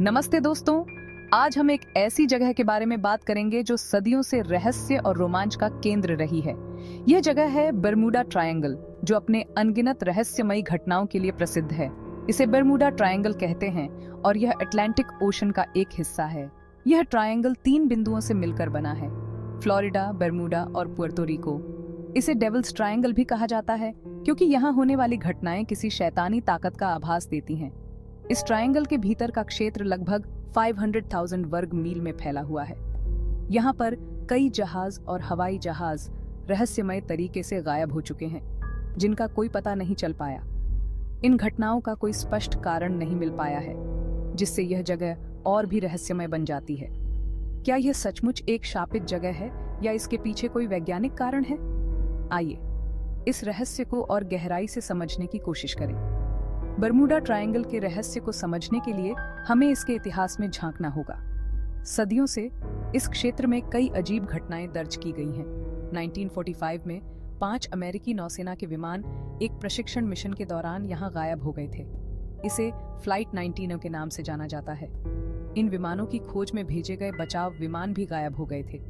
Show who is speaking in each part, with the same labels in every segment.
Speaker 1: नमस्ते दोस्तों, आज हम एक ऐसी जगह के बारे में बात करेंगे जो सदियों से रहस्य और रोमांच का केंद्र रही है। यह जगह है बरमूडा ट्रायंगल, जो अपने अनगिनत रहस्यमयी घटनाओं के लिए प्रसिद्ध है। इसे बरमूडा ट्रायंगल कहते हैं और यह अटलांटिक ओशन का एक हिस्सा है। यह ट्रायंगल 3 बिंदुओं से मिलकर बना है, फ्लोरिडा, बरमूडा और पुर्तो रिको। इसे डेविल्स ट्रायंगल भी कहा जाता है क्योंकि यहाँ होने वाली घटनाएं किसी शैतानी ताकत का आभास देती हैं। इस ट्रायंगल के भीतर का क्षेत्र लगभग 500,000 वर्ग मील में फैला हुआ है। यहाँ पर कई जहाज और हवाई जहाज रहस्यमय तरीके से गायब हो चुके हैं, जिनका कोई पता नहीं चल पाया। इन घटनाओं का कोई स्पष्ट कारण नहीं मिल पाया है, जिससे यह जगह और भी रहस्यमय बन जाती है। क्या यह सचमुच एक शापित जगह है या इसके पीछे कोई वैज्ञानिक कारण है? आइए इस रहस्य को और गहराई से समझने की कोशिश करें। बरमूडा ट्रायंगल के रहस्य को समझने के लिए हमें इसके इतिहास में झांकना होगा। सदियों से इस क्षेत्र में कई अजीब घटनाएं दर्ज की गई हैं। 1945 में 5 अमेरिकी नौसेना के विमान एक प्रशिक्षण मिशन के दौरान यहां गायब हो गए थे। इसे फ्लाइट 19 के नाम से जाना जाता है। इन विमानों की खोज में भेजे गए बचाव विमान भी गायब हो गए थे,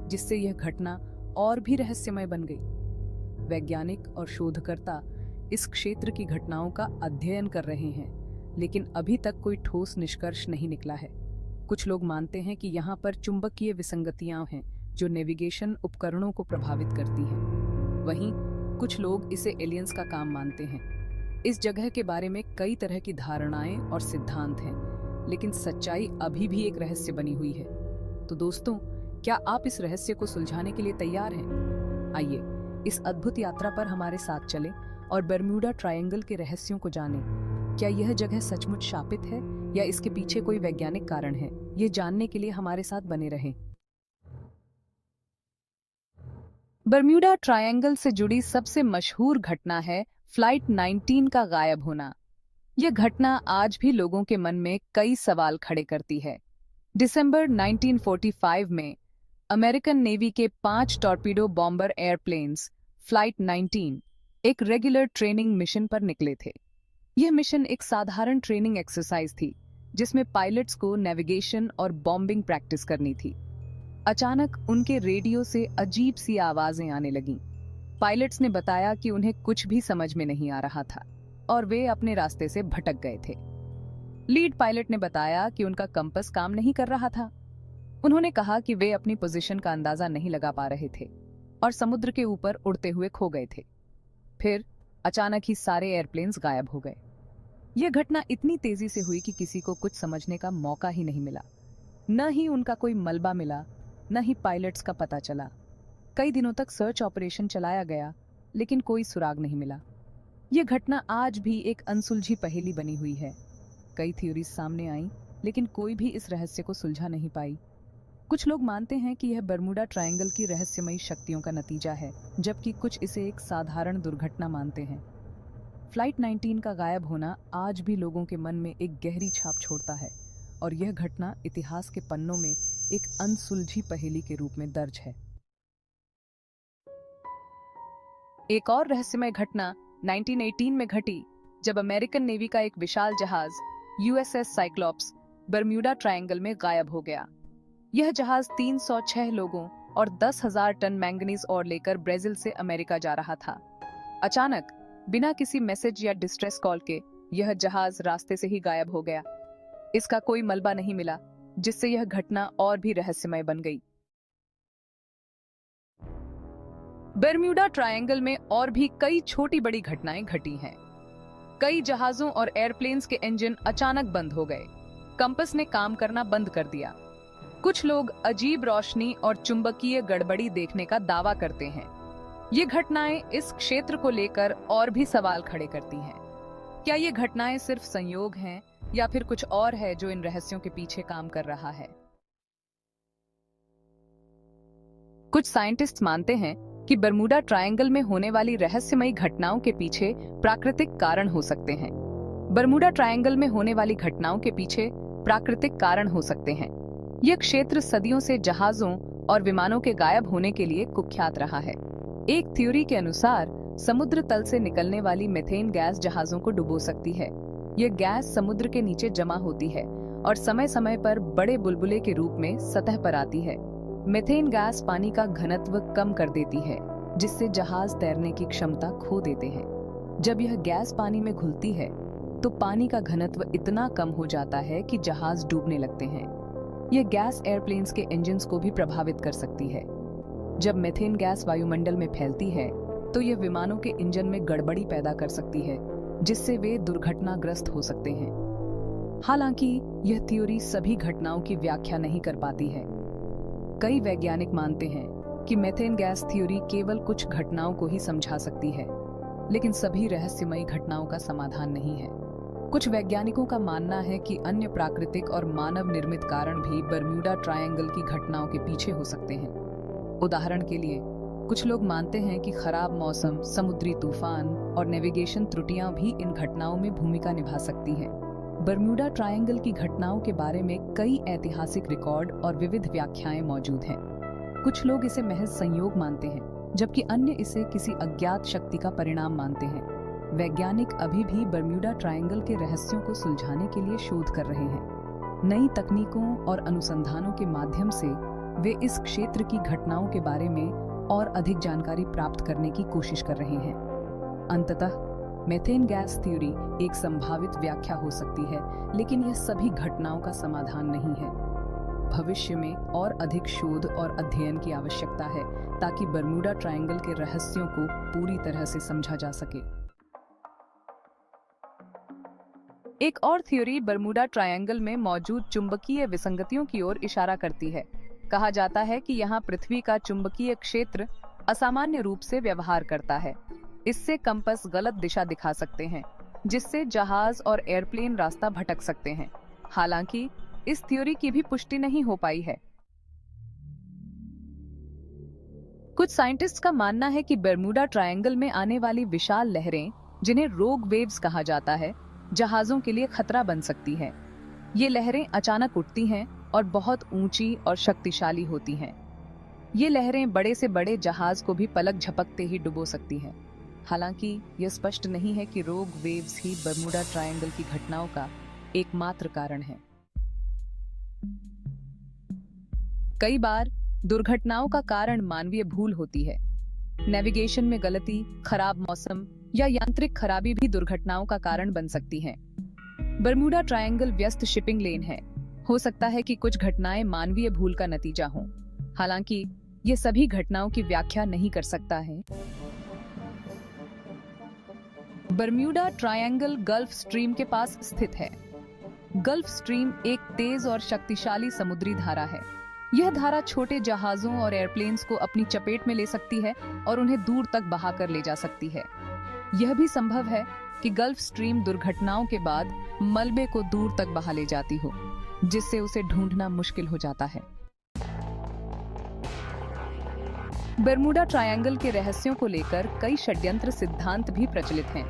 Speaker 1: जिससे यह घटना और भी रहस्यमय बन गई। वैज्ञानिक और शोधकर्ता इस क्षेत्र की घटनाओं का अध्ययन कर रहे हैं, लेकिन अभी तक कोई ठोस निष्कर्ष नहीं निकला है। कुछ लोग मानते हैं कि यहाँ पर चुंबकीय विसंगतियां हैं जो नेविगेशन उपकरणों को प्रभावित करती हैं। वहीं कुछ लोग इसे एलियंस का काम मानते हैं। इस जगह के बारे में कई तरह की धारणाएं और सिद्धांत हैं, लेकिन सच्चाई अभी भी एक रहस्य बनी हुई है। तो दोस्तों, क्या आप इस रहस्य को सुलझाने के लिए तैयार हैं? आइए इस अद्भुत यात्रा पर हमारे साथ चलें और बरमूडा ट्रायंगल के रहस्यों को जानें। क्या यह जगह सचमुच शापित है या इसके पीछे कोई वैज्ञानिक कारण है? ये जानने के लिए हमारे साथ बने रहें। बरमूडा ट्रायंगल से जुड़ी सबसे मशहूर घटना है फ्लाइट 19 का गायब होना। यह घटना आज भी लोगों के मन में कई सवाल खड़े करती है। दिसंबर 1945 में अमेरिकन नेवी के 5 टॉर्पीडो बॉम्बर एयरप्लेन्स फ्लाइट 19 एक रेगुलर ट्रेनिंग मिशन पर निकले थे। यह मिशन एक साधारण ट्रेनिंग एक्सरसाइज थी, जिसमें पायलट्स को नेविगेशन और बॉम्बिंग प्रैक्टिस करनी थी। अचानक उनके रेडियो से अजीब सी आवाजें आने लगीं। पायलट्स ने बताया कि उन्हें कुछ भी समझ में नहीं आ रहा था और वे अपने रास्ते से भटक गए थे। लीड पायलट ने बताया कि उनका कंपास काम नहीं कर रहा था। उन्होंने कहा कि वे अपनी पोजीशन का अंदाजा नहीं लगा पा रहे थे और समुद्र के ऊपर उड़ते हुए खो गए थे। फिर अचानक ही सारे एयरप्लेन्स गायब हो गए। यह घटना इतनी तेजी से हुई कि किसी को कुछ समझने का मौका ही नहीं मिला। न ही उनका कोई मलबा मिला, न ही पायलट्स का पता चला। कई दिनों तक सर्च ऑपरेशन चलाया गया, लेकिन कोई सुराग नहीं मिला। यह घटना आज भी एक अनसुलझी पहेली बनी हुई है। कई थ्योरीज सामने आईं, लेकिन कोई भी इस रहस्य को सुलझा नहीं पाई। कुछ लोग मानते हैं कि यह बरमूडा ट्रायंगल की रहस्यमयी शक्तियों का नतीजा है, जबकि कुछ इसे एक साधारण दुर्घटना मानते हैं। फ्लाइट 19 का गायब होना आज भी लोगों के मन में एक गहरी छाप छोड़ता है और यह घटना इतिहास के पन्नों में एक अनसुलझी पहेली के रूप में दर्ज है। एक और रहस्यमय घटना 1918 में घटी, जब अमेरिकन नेवी का एक विशाल जहाज USS साइक्लोप्स बरमूडा ट्रायंगल में गायब हो गया। यह जहाज 306 लोगों और 10,000 टन मैंगनीज और लेकर ब्राजील से अमेरिका जा रहा था। अचानक बिना किसी मैसेज या डिस्ट्रेस कॉल के यह जहाज रास्ते से ही गायब हो गया। इसका कोई मलबा नहीं मिला, जिससे यह घटना और भी रहस्यमय बन गई। बरमूडा ट्रायंगल में और भी कई छोटी बड़ी घटनाएं घटी हैं। कई जहाजों और एयरप्लेन्स के इंजन अचानक बंद हो गए। कंपास ने काम करना बंद कर दिया। कुछ लोग अजीब रोशनी और चुंबकीय गड़बड़ी देखने का दावा करते हैं। ये घटनाएं इस क्षेत्र को लेकर और भी सवाल खड़े करती हैं। क्या ये घटनाएं सिर्फ संयोग हैं या फिर कुछ और है जो इन रहस्यों के पीछे काम कर रहा है? कुछ साइंटिस्ट्स मानते हैं कि बरमूडा ट्रायंगल में होने वाली रहस्यमयी घटनाओं के पीछे प्राकृतिक कारण हो सकते हैं। बरमूडा ट्रायंगल में होने वाली घटनाओं के पीछे प्राकृतिक कारण हो सकते हैं। यह क्षेत्र सदियों से जहाजों और विमानों के गायब होने के लिए कुख्यात रहा है। एक थ्योरी के अनुसार समुद्र तल से निकलने वाली मीथेन गैस जहाजों को डुबो सकती है। यह गैस समुद्र के नीचे जमा होती है और समय समय पर बड़े बुलबुले के रूप में सतह पर आती है। मीथेन गैस पानी का घनत्व कम कर देती है, जिससे जहाज तैरने की क्षमता खो देते हैं। जब यह गैस पानी में घुलती है तो पानी का घनत्व इतना कम हो जाता है कि जहाज डूबने लगते हैं। यह गैस एयरप्लेन्स के इंजन्स को भी प्रभावित कर सकती है। जब मीथेन गैस वायुमंडल में फैलती है तो यह विमानों के इंजन में गड़बड़ी पैदा कर सकती है, जिससे वे दुर्घटनाग्रस्त हो सकते हैं। हालांकि यह थ्योरी सभी घटनाओं की व्याख्या नहीं कर पाती है। कई वैज्ञानिक मानते हैं कि मीथेन गैस थ्योरी केवल कुछ घटनाओं को ही समझा सकती है, लेकिन सभी रहस्यमयी घटनाओं का समाधान नहीं है। कुछ वैज्ञानिकों का मानना है कि अन्य प्राकृतिक और मानव निर्मित कारण भी बरम्यूडा ट्रायंगल की घटनाओं के पीछे हो सकते हैं। उदाहरण के लिए, कुछ लोग मानते हैं कि खराब मौसम, समुद्री तूफान और नेविगेशन त्रुटियां भी इन घटनाओं में भूमिका निभा सकती हैं। बरम्यूडा ट्रायंगल की घटनाओं के बारे में कई ऐतिहासिक रिकॉर्ड और विविध व्याख्याएं मौजूद हैं। कुछ लोग इसे महज संयोग मानते हैं, जबकि अन्य इसे किसी अज्ञात शक्ति का परिणाम मानते हैं। वैज्ञानिक अभी भी बरम्यूडा ट्रायंगल के रहस्यों को सुलझाने के लिए शोध कर रहे हैं। नई तकनीकों और अनुसंधानों के माध्यम से वे इस क्षेत्र की घटनाओं के बारे में और अधिक जानकारी प्राप्त करने की कोशिश कर रहे हैं। अंततः मीथेन गैस थ्योरी एक संभावित व्याख्या हो सकती है, लेकिन यह सभी घटनाओं का समाधान नहीं है। भविष्य में और अधिक शोध और अध्ययन की आवश्यकता है ताकि बरम्यूडा ट्रायंगल के रहस्यों को पूरी तरह से समझा जा सके। एक और थ्योरी बरम्यूडा ट्रायंगल में मौजूद चुंबकीय विसंगतियों की ओर इशारा करती है। कहा जाता है कि यहाँ पृथ्वी का चुंबकीय क्षेत्र असामान्य रूप से व्यवहार करता है। इससे कंपास गलत दिशा दिखा सकते हैं, जिससे जहाज और एयरप्लेन रास्ता भटक सकते हैं। हालांकि इस थ्योरी की भी पुष्टि नहीं हो पाई है। कुछ साइंटिस्ट का मानना है कि बरम्यूडा ट्रायंगल में आने वाली विशाल लहरें, जिन्हें रोग वेव्स कहा जाता है, जहाजों के लिए खतरा बन सकती है। ये लहरें अचानक उठती हैं और बहुत ऊंची और शक्तिशाली होती हैं। ये लहरें बड़े से बड़े जहाज को भी पलक झपकते ही डुबो सकती हैं। हालांकि यह स्पष्ट नहीं है कि रोग वेव्स ही बरम्यूडा ट्रायंगल की घटनाओं का एकमात्र कारण है। कई बार दुर्घटनाओं का कारण मानवीय भूल होती है। नेविगेशन में गलती, खराब मौसम या यांत्रिक खराबी भी दुर्घटनाओं का कारण बन सकती है। बरम्यूडा ट्रायंगल व्यस्त शिपिंग लेन है। हो सकता है कि कुछ घटनाएं मानवीय भूल का नतीजा हों। हालांकि ये सभी घटनाओं की व्याख्या नहीं कर सकता है। बरम्यूडा ट्रायंगल गल्फ स्ट्रीम के पास स्थित है। गल्फ स्ट्रीम एक तेज और शक्तिशाली समुद्री धारा है। यह धारा छोटे जहाजों और एयरप्लेन्स को अपनी चपेट में ले सकती है और उन्हें दूर तक बहाकर ले जा सकती है। यह भी संभव है कि गल्फ स्ट्रीम दुर्घटनाओं के बाद मलबे को दूर तक बहा ले जाती हो, जिससे उसे ढूंढना मुश्किल हो जाता है। बरम्यूडा ट्रायंगल के रहस्यों को लेकर कई षड्यंत्र सिद्धांत भी प्रचलित हैं।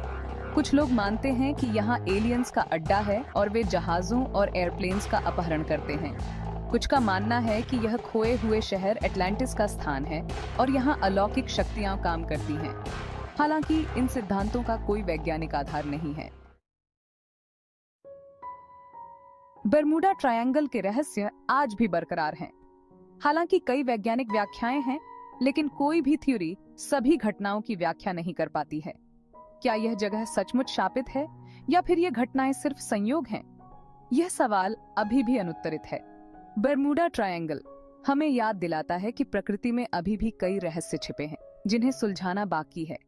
Speaker 1: कुछ लोग मानते हैं कि यहाँ एलियंस का अड्डा है और वे जहाजों और एयरप्लेन्स का अपहरण करते हैं। कुछ का मानना है कि यह खोए हुए शहर एटलांटिस का स्थान है और यहाँ अलौकिक शक्तियां काम करती हैं। हालांकि इन सिद्धांतों का कोई वैज्ञानिक आधार नहीं है। बरम्यूडा ट्रायंगल के रहस्य आज भी बरकरार हैं। हालांकि कई वैज्ञानिक व्याख्याएं हैं, लेकिन कोई भी थ्योरी सभी घटनाओं की व्याख्या नहीं कर पाती है। क्या यह जगह सचमुच शापित है या फिर यह घटनाएं सिर्फ संयोग हैं? यह सवाल अभी भी अनुत्तरित है। बरम्यूडा ट्रायंगल हमें याद दिलाता है कि प्रकृति में अभी भी कई रहस्य छिपे हैं, जिन्हें सुलझाना बाकी है।